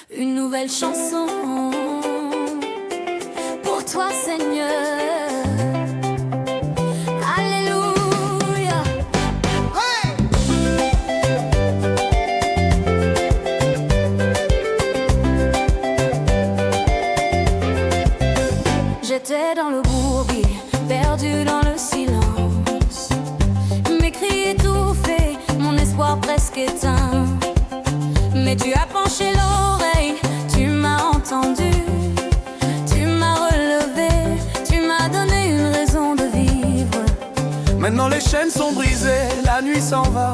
Une nouvelle chanson pour toi, Seigneur. Alléluia. Hey! J'étais dans le bourbier, perdu dans le silence. Mes cris étouffés, mon espoir presque éteint. Mais tu as penché l'oreille, tu m'as entendu. Tu m'as relevé, tu m'as donné une raison de vivre. Maintenant les chaînes sont brisées, la nuit s'en va.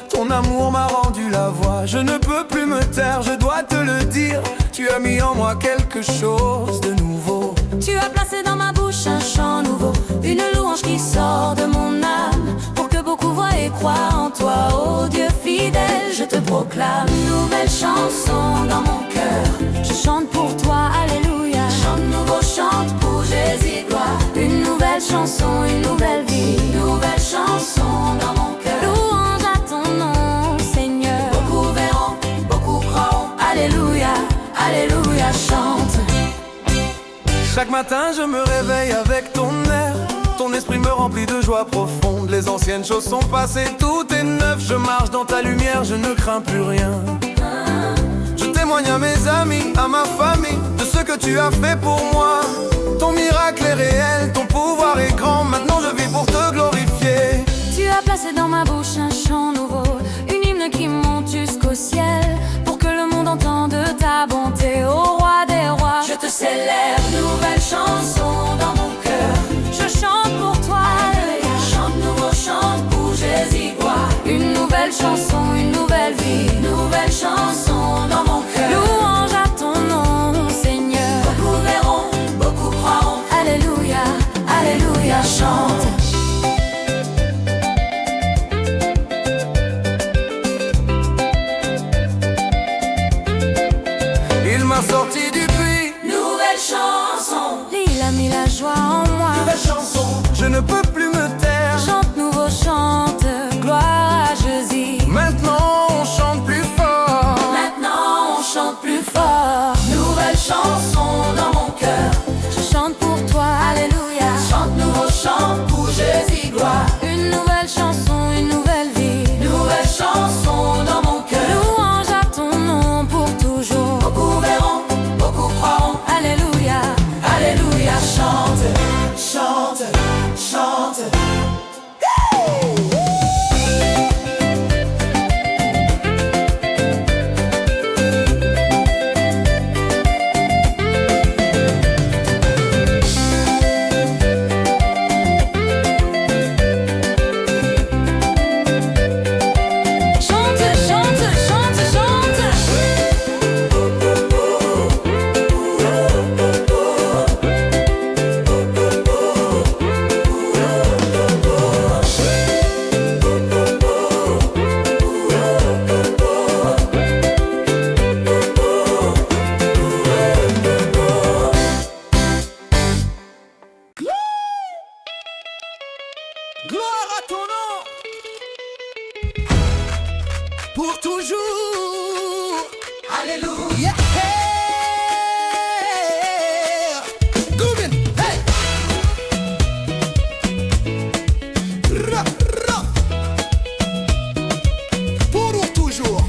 Ton amour m'a rendu la voix. Je ne peux plus me taire, je dois te le dire. Tu as mis en moi quelque chose de nouveau. Tu as placé dans ma bouche un chant nouveau, une louange qui sort de mon âme, pour que beaucoup voient et croient en toi, ô Dieu fidèle. Je te proclame une nouvelle chanson dans mon cœur. Je chante pour toi, alléluia. Chante nouveau, chante pour Jésus, gloire. Une nouvelle chanson, une nouvelle vie. Une nouvelle chanson dans mon cœur. Louange à ton nom, Seigneur. Beaucoup verront, beaucoup croiront. Alléluia, alléluia, chante. Chaque matin je me réveille avec ton air. Ton esprit me remplit de joie profonde. Les anciennes choses sont passées, tout est neuf. Je marche dans ta lumière, je ne crains plus rien. Je témoigne à mes amis, à ma famille, de ce que tu as fait pour moi. Ton miracle est réel, ton pouvoir est grand. Maintenant je vis pour te glorifier. Tu as placé dans ma bouche un chant nouveau, une hymne qui monte jusqu'au ciel, pour que le monde entende ta bonté, ô roi des rois. Je te célèbre, nouvelle chanson dans mon cœur. Je chante pour toi, chante nouveau, chante pour Jésus, gloire. Une nouvelle chanson, une nouvelle vie, une nouvelle chanson dans mon cœur. Louange à ton nom, Seigneur. Beaucoup verront, beaucoup croiront. Alléluia, alléluia, chante. Il m'a sorti du puits. Nouvelle chanson. Il a mis la joie en moi. Nouvelle chanson. Je ne peux plus me taire. Chante nouveau, chante, gloire à Jésus. Maintenant on chante plus fort. Maintenant on chante plus fort. Nouvelle chanson dans mon cœur. Je chante pour toi, alléluia. Chante nouveau, chante pour Jésus, gloire. Une nouvelle chanson, une nouvelle vie. Nouvelle chanson dans mon cœur. Louange à ton nom pour toujours. Beaucoup verront, beaucoup croiront. Alléluia, alléluia, chante, chante, chante. Gloire à ton nom. Pour toujours. Alléluia. Yeah. Goubin. Hey. Ra, ra. Pour toujours.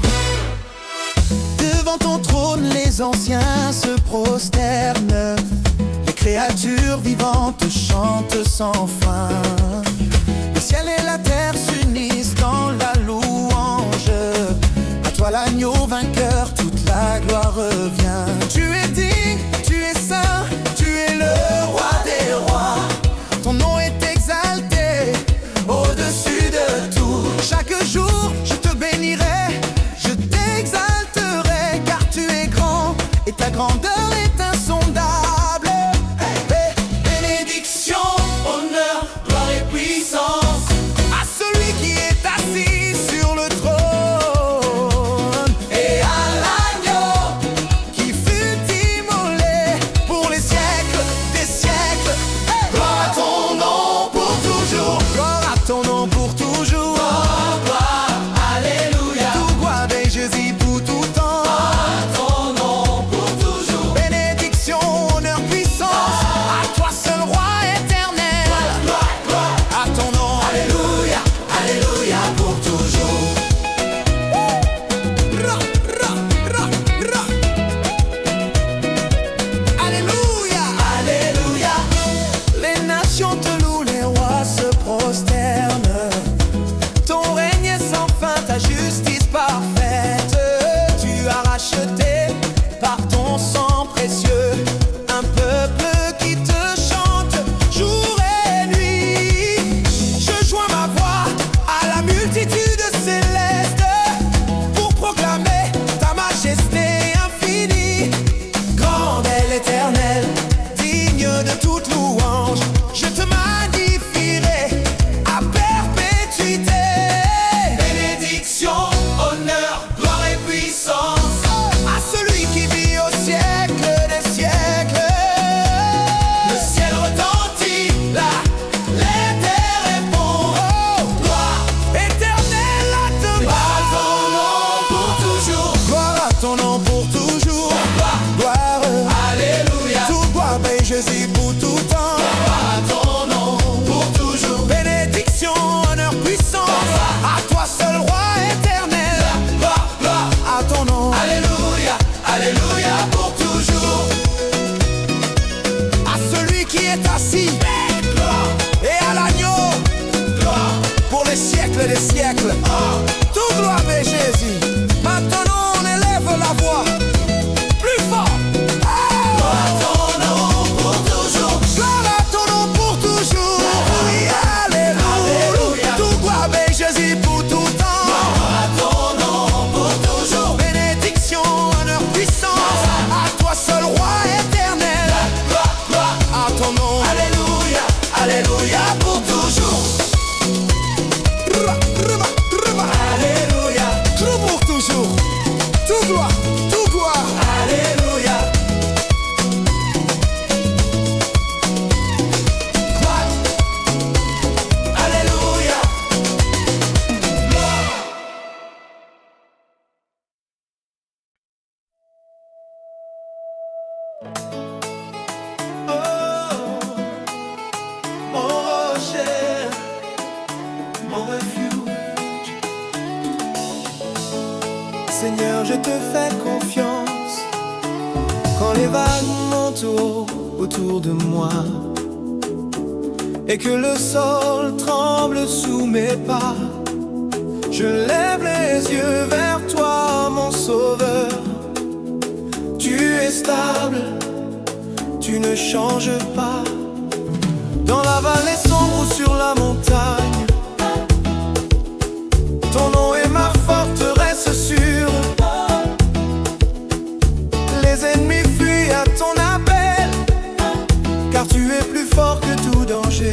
Devant ton trône, les anciens se prosternent. Les créatures vivantes chantent sans fin. Le ciel et la terre s'unissent dans la louange. À toi l'agneau vainqueur, toute la gloire revient. Tu es digne, tu es saint, tu es le roi des rois. Ton nom est exalté au-dessus de tout. Chaque jour je te bénirai, je t'exalterai, car tu es grand et ta grandeur est insondable. Bénédiction, honneur, gloire et puissance à celui qui est assis sur le trône et à l'agneau qui fut immolé pour les siècles des siècles. Gloire à ton nom pour toujours. Gloire à ton nom pour toujours. Gloire, alléluia. Tout gloire et Jésus pour tout temps. À ton nom. Seigneur, je te fais confiance. Quand les vagues montent haut autour de moi et que le sol tremble sous mes pas, je lève les yeux vers toi, mon sauveur. Tu es stable, tu ne changes pas. Dans la vallée sombre ou sur la montagne, ton nom est ma forteresse sûre. Les ennemis fuient à ton appel, car tu es plus fort que tout danger.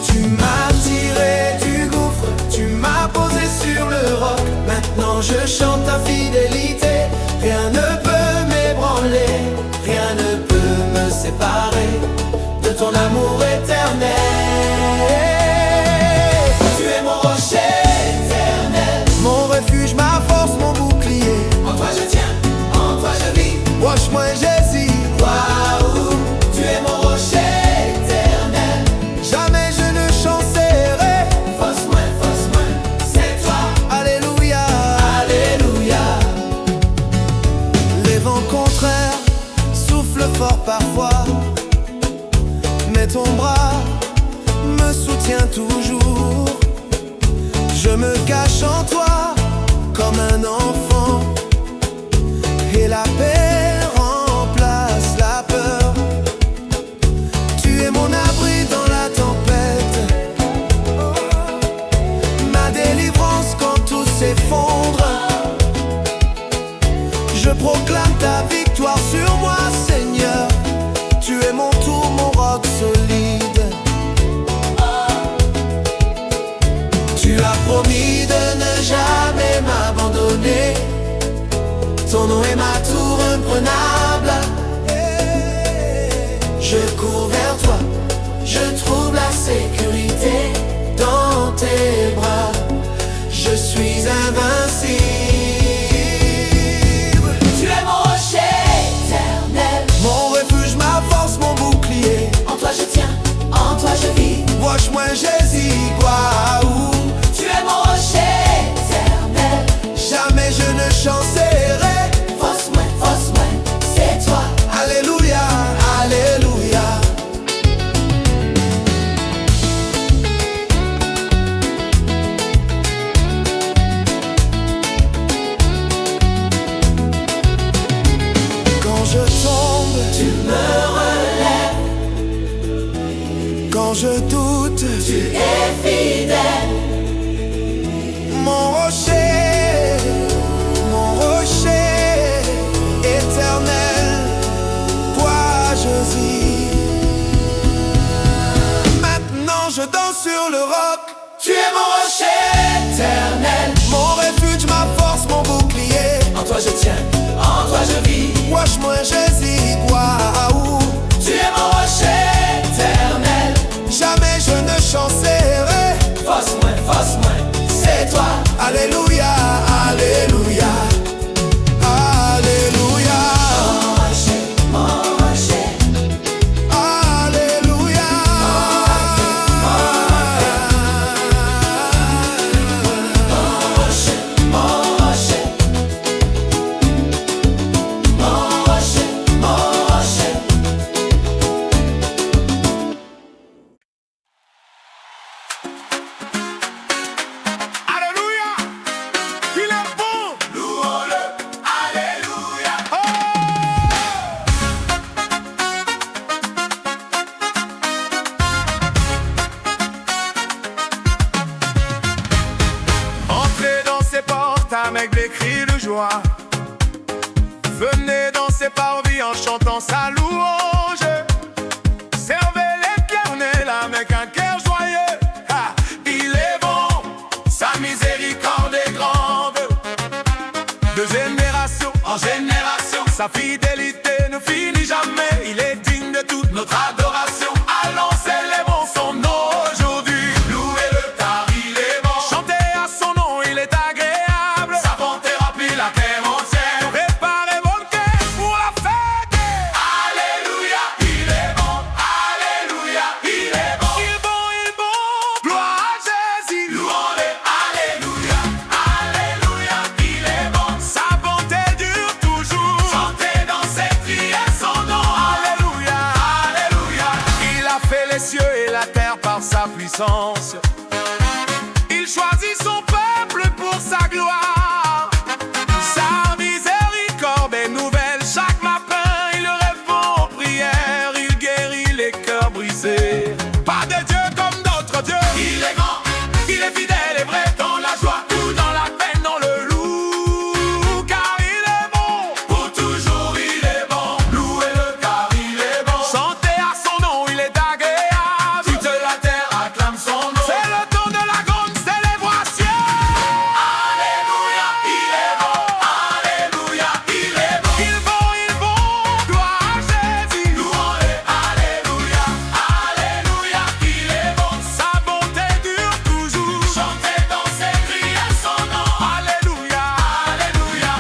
Tu m'as tiré du gouffre, tu m'as posé sur le roc. Maintenant je chante ta fidélité. Rien ne peut m'ébranler, rien ne peut me séparer de ton amour éternel. Tu es mon rocher éternel, mon refuge, ma force, mon bouclier. En toi je tiens, en toi je vis. Wash-moi Jésus, waouh. Tu es mon rocher éternel, jamais je ne chancerai. Force-moi, c'est toi. Alléluia, alléluia. Les vents contraires soufflent fort parfois, mais ton bras me soutient toujours. Je me cache en toi comme un enfant, et la paix remplace la peur. Tu es mon abri dans la tempête, ma délivrance quand tout s'effondre. Je proclame ta victoire sur moi, Seigneur. Tu es mon tour, mon roc solide. Tu as promis de ne jamais m'abandonner. Ton nom est ma tour imprenable. Je cours vers toi, je trouve la sécurité dans tes bras. Je suis invincible. Tu es mon rocher éternel, mon refuge, ma force, mon bouclier. En toi je tiens, en toi je vis. Wash-moi Jésus, waouh. Tu es mon rocher éternel, jamais je ne chancerai. Force-moi, c'est toi. Alléluia, alléluia. Quand je tombe, tu me relèves. Quand je doute, tu es fidèle. Mon rocher éternel, toi je vis. Maintenant je danse sur le roc. Tu es mon rocher éternel, mon refuge, ma force, mon bouclier. En toi je tiens, en toi je vis. Wash-moi Jésus, waouh. Tu es mon rocher éternel, jamais je ne chancerai. Force-moi, c'est toi. Alléluia, alléluia, alléluia. Mon rocher, alléluia. Avec des cris de joie, venez danser parvis en chantant sa louange. Servez l'Éternel avec un cœur joyeux. Ah, il est bon, sa miséricorde est grande. De génération en génération, sa fidélité ne finit jamais. Il est digne de toute notre adoration. Allons, célébrons son nom aujourd'hui. Louez-le car il est bon. Chantez à son nom, il est agréable. Sa bonté remplit la terre entière. Préparez vos cœurs pour la fête. Alléluia, il est bon. Alléluia, il est bon. Il est bon, gloire à Jésus. Louons-le, puissance. Il choisit son peuple pour sa gloire. Sa miséricorde est nouvelle chaque matin. Il répond aux prières, il guérit les cœurs brisés. Pas de Dieu comme d'autres dieux. Il est grand, il est fidèle et vrai. Dans la joie ou dans la peine, on le loue. Car il est bon, pour toujours il est bon. Louez-le car il est bon. Chantez à son nom, il est agréable. Toute la terre acclame son nom. C'est le temps de la grande célébration. Alléluia, il est bon. Alléluia, il est bon. Il est bon, gloire à Jésus. Louons-le, alléluia, alléluia, il est bon. Sa bonté dure toujours. Chantez, dansez, criez son nom. Alléluia, alléluia,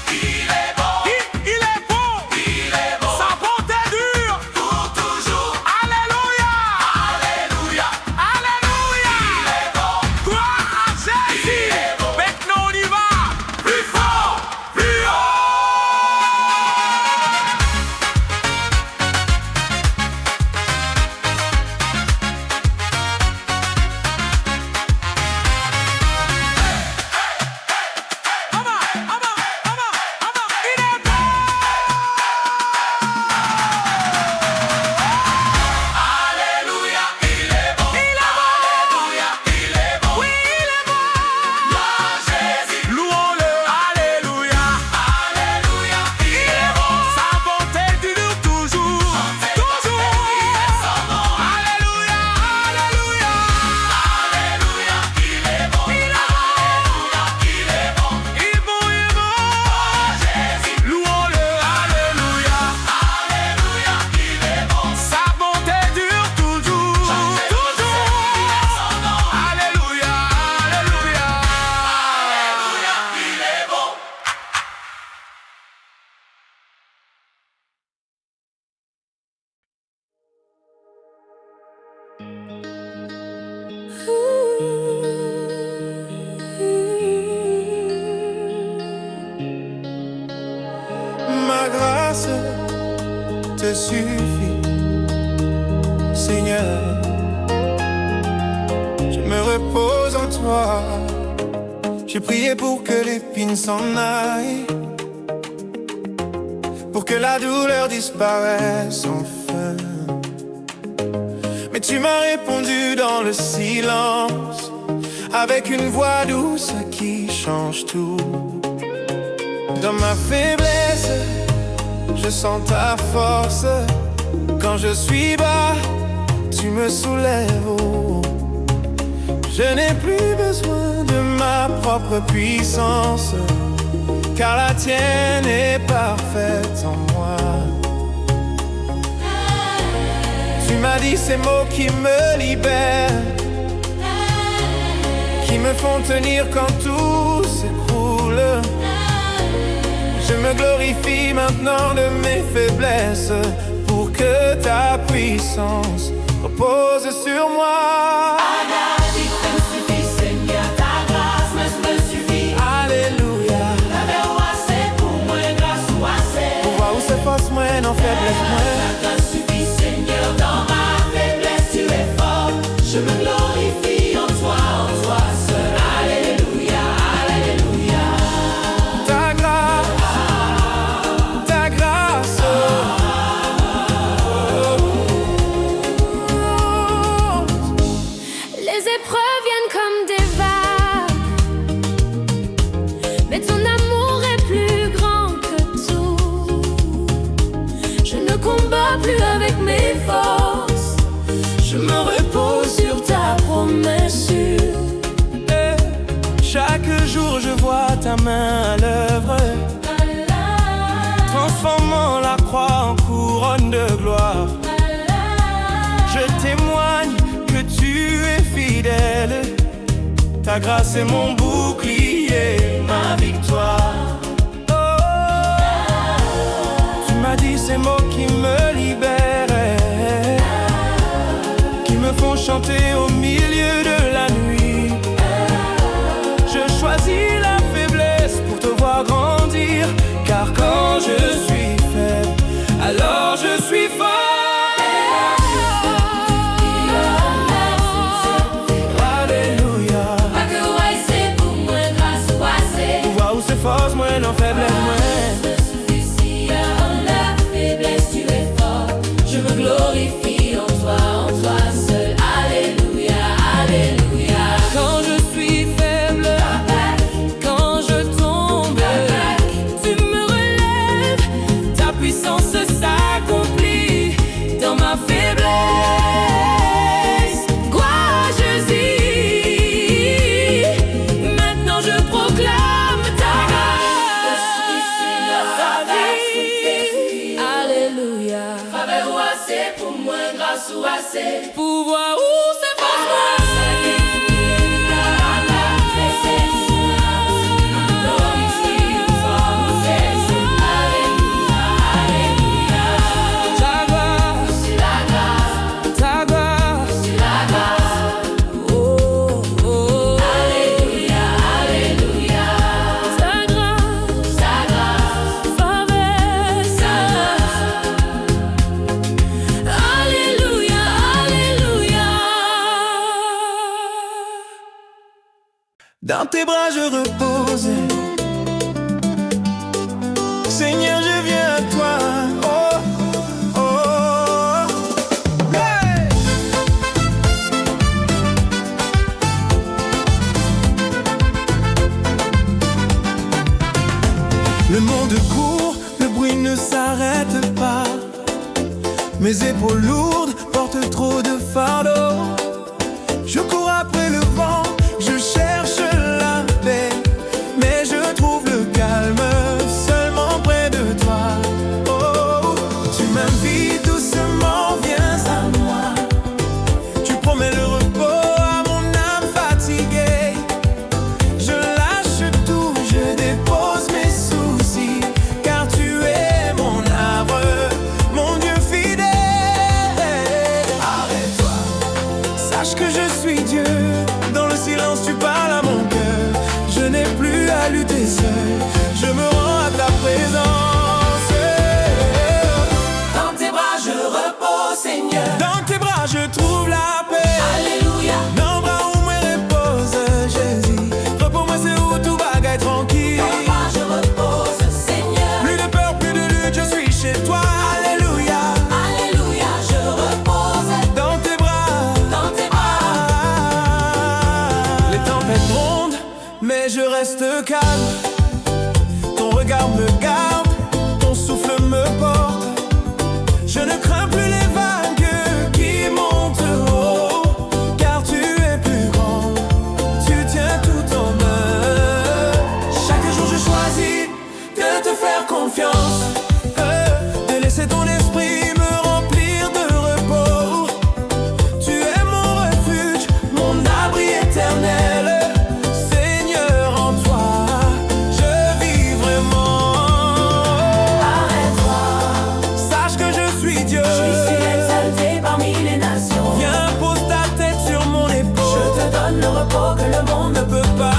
il est bon. Il est bon. Il est bon. Sa bonté dure pour toujours. Alléluia, alléluia, alléluia, il est bon. Gloire à Jésus. Maintenant on y va. Plus fort, plus haut. Alléluia, il est bon. Alléluia, il est bon. Oui, il est bon. Gloire à Jésus. Louons-le. Alléluia, alléluia, il est bon. Sa bonté dure toujours. Toujours. Alléluia, alléluia. Alléluia, il est bon. Alléluia, il est bon. Il est bon, il est bon. Jésus. Louons-le. Alléluia, alléluia, il est bon. Sa bonté dure toujours. Toujours. Alléluia, alléluia. Alléluia, il est bon. Ma grâce te suffit, Seigneur. Je me repose en toi. J'ai prié pour que l'épine s'en aille, pour que la douleur disparaisse enfin. Mais tu m'as répondu dans le silence, avec une voix douce qui change tout. Dans ma faiblesse, je sens ta force. Quand je suis bas, tu me soulèves haut. Je n'ai plus besoin de ma propre puissance, car la tienne est parfaite en moi. Tu m'as dit ces mots qui me libèrent, qui me font tenir quand tout s'écroule. Je me glorifie maintenant de mes faiblesses, pour que ta puissance repose sur moi. Alléluia. Pouvoir où c'est force moi, non faiblesse moi. Je me glorifie en toi seul. Alléluia, alléluia. Ta grâce, Les épreuves viennent comme des vagues, mais ton amour est plus grand que tout. Je ne combats plus avec mes forces, je me repose sur ta promesse. chaque jour je vois ta main à l'œuvre, transformant la croix en couronne de gloire. Je témoigne que tu es fidèle, ta grâce est mon bouclier, ma victoire. Tu m'as dit ces mots qui me libèrent, qui me font chanter au milieu de la nuit. Je choisis la faiblesse pour te voir grandir, car quand je suis faible, alors je suis fort. force, moi non faiblesse, moi. La faiblesse, tu es fort. Je me glorifie en toi seul. Alléluia, alléluia. Quand je suis faible, quand je tombe, tu me relèves. Ta puissance s'accomplit dans ma faiblesse. Gloire à Jésus. Maintenant je proclame ta grâce. Alléluia. Faveur ou assez pour moi, grâce ou assez. Pouvoir ou c'est force, moi. Dans tes bras je repose. Seigneur, je viens à toi. Oh, oh, oh. Hey! Le monde court, le bruit ne s'arrête pas. Mes épaules lourdes portent trop de fardeaux. Je cours après le vent, je cherche la paix, mais je trouve le calme seulement près de toi. Oh, tu m'invites doucement, viens à moi. Tu promets le repos à mon âme fatiguée. Je lâche tout, je dépose mes soucis, car tu es mon arbre, mon Dieu fidèle. Arrête-toi, sache que je suis Dieu. Dans le silence tu parles à mon cœur. Je n'ai plus à lutter seul. Je me rends à ta présence. Dans tes bras je repose, Seigneur. Dans tes bras je trouve la paix. Alléluia. Dans bras où moi repose Jésus. Repos-moi c'est où tout bagaille tranquille. Dans tes bras je repose, Seigneur. Plus de peur, plus de lutte, je suis chez toi. Alléluia. Alléluia, je repose Dans tes bras. dans tes bras. Les tempêtes grondent, mais je reste calme. Ton regard me garde, ton souffle me porte. Je ne crains plus les vagues qui montent haut, car tu es plus grand, tu tiens tout en main. Chaque jour je choisis de te faire confiance, de laisser ton esprit me remplir de repos. Tu es mon refuge, mon abri éternel. Seigneur, en toi, je vis vraiment. Arrête-toi, Sache que je suis Dieu. je suis exalté parmi les nations. Viens, pose ta tête sur mon Je épaule. te donne le repos que le monde Ne peut pas.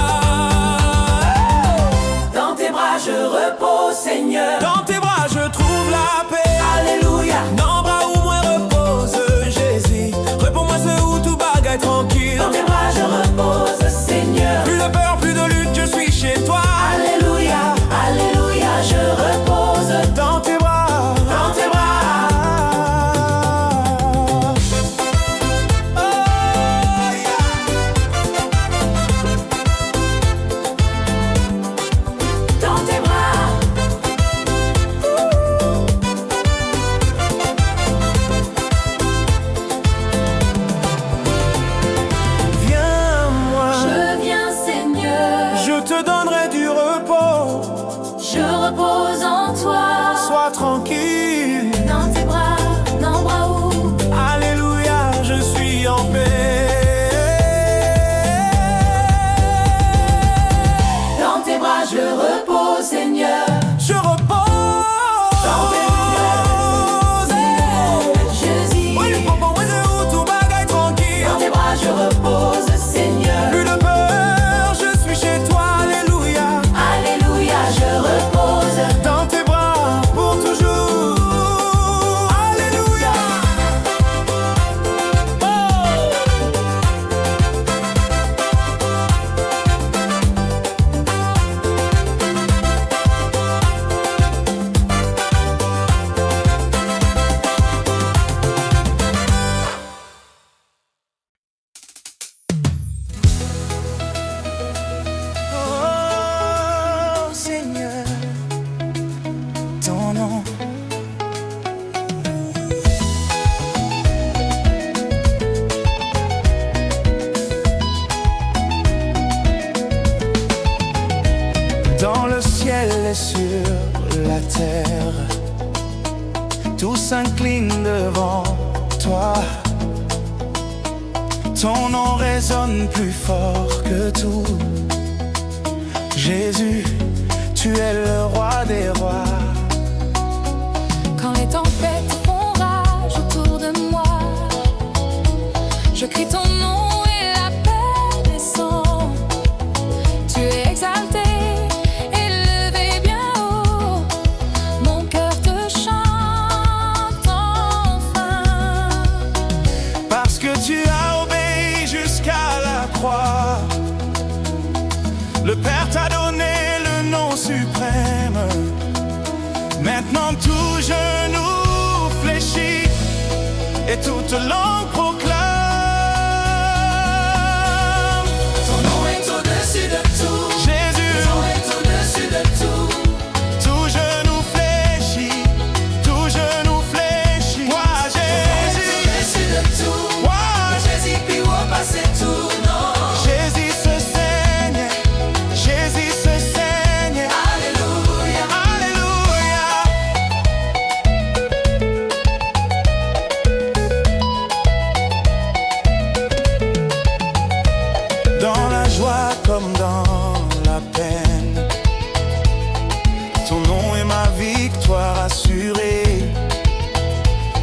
Dans tes bras je repose, Seigneur. Dans tes bras, je trouve la paix. Alléluia. Dans bras où moi repose Jésus. Réponds-moi, c'est où tout bagaille tranquille. Dans tes bras je repose, Seigneur. Plus de peur, plus de lutte, je suis chez toi. Alléluia, alléluia, je repose Dans tes bras. dans tes bras. Oh, yeah. Dans tes bras. Viens à moi. Je viens, Seigneur. Je te donnerai du repos. Je repose en toi. Sois tranquille. Dans tes bras où Alléluia, je suis en paix. dans tes bras je repose, Seigneur. Je repose. Jésus. Oui, pour moi, c'est où tout bagaille tranquille. Dans tes bras je repose, Seigneur. Plus de peur, je suis chez toi. Alléluia. Alléluia, je repose Dans tes bras pour toujours. Alléluia. Oh. non, non. Dans le ciel et sur la terre, tout s'incline devant toi. Ton nom résonne plus fort que tout. Jésus, tu es le roi des rois. Quand les tempêtes font rage autour de moi, je crie ton nom et la paix descend. Tu es exalté, élevé bien haut, mon cœur te chante enfin. Parce que tu as obéi jusqu'à la croix, le Père t'a donné le nom suprême. Maintenant tout genou fléchit et toute langue proclame. Ton nom est au-dessus de tout. Jésus, ton nom est au-dessus de tout. Tout genou fléchit, tout genou fléchit. Moi Jésus, Au-dessus de tout. moi Jésus puis on passe tout, non. Jésus se saigne, Jésus se saigne. Alléluia. Alléluia. Dans la joie comme dans la peine, ton nom est ma victoire assurée.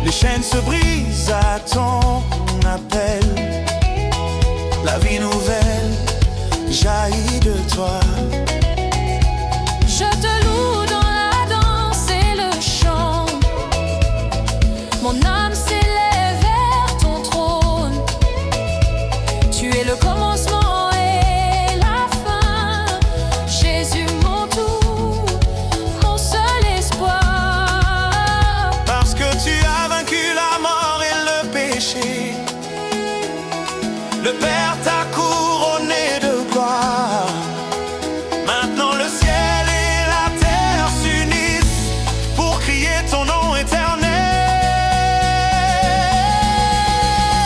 Les chaînes se brisent à ton appel. La vie nouvelle jaillit de toi. Je te loue dans la danse et le chant. Mon âme s'élève vers ton trône. Tu es le commencement et la fin. Jésus, mon tout, mon seul espoir. Parce que tu as vaincu la mort et le péché, le Père t'a couronné de gloire. Maintenant le ciel et la terre s'unissent pour crier ton nom éternel.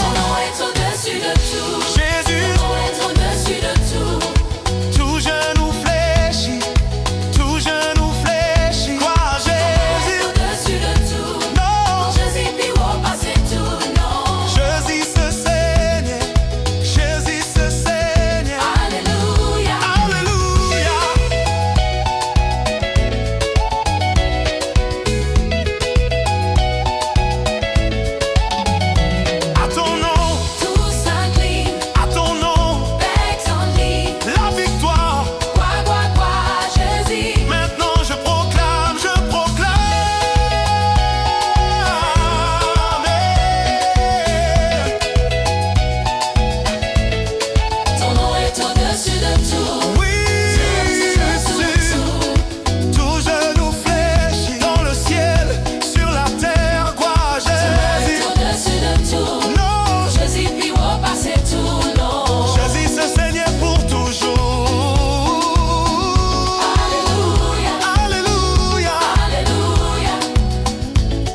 Ton nom est au-dessus de tout. Jésus, Ton nom est au-dessus de tout. tout genou fléchit, tout genou fléchit. Crois Jésus, Au-dessus de tout. non, Jésus, puis on passe tout, non. Jésus se saigne, Jésus se saigne. Alléluia. Alléluia. À ton nom, Tout s'incline, à ton nom, bec en lit. la victoire. Quoi, Jésus. Maintenant je proclame, je proclame. Ton nom est au-dessus de tout. Oui, Jésus, tout genou fléchit dans le ciel, sur la terre, crois Jésus. Au-dessus de tout. Non, Jésus, puis on passe tout, non. Jésus se saignait pour toujours. Alléluia. Alléluia, Alléluia.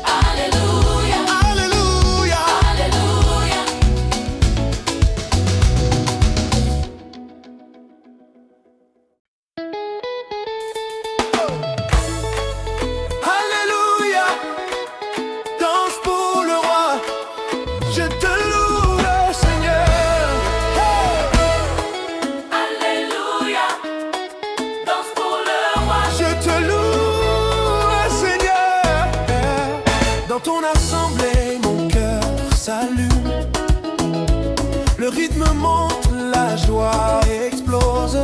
Alléluia. Alléluia. Alléluia. Alléluia, danse pour le roi, je te loue Seigneur. Alléluia. Danse pour le roi. Je te loue Seigneur. Dans ton assemblée, mon cœur s'allume. Le rythme monte, la joie explose.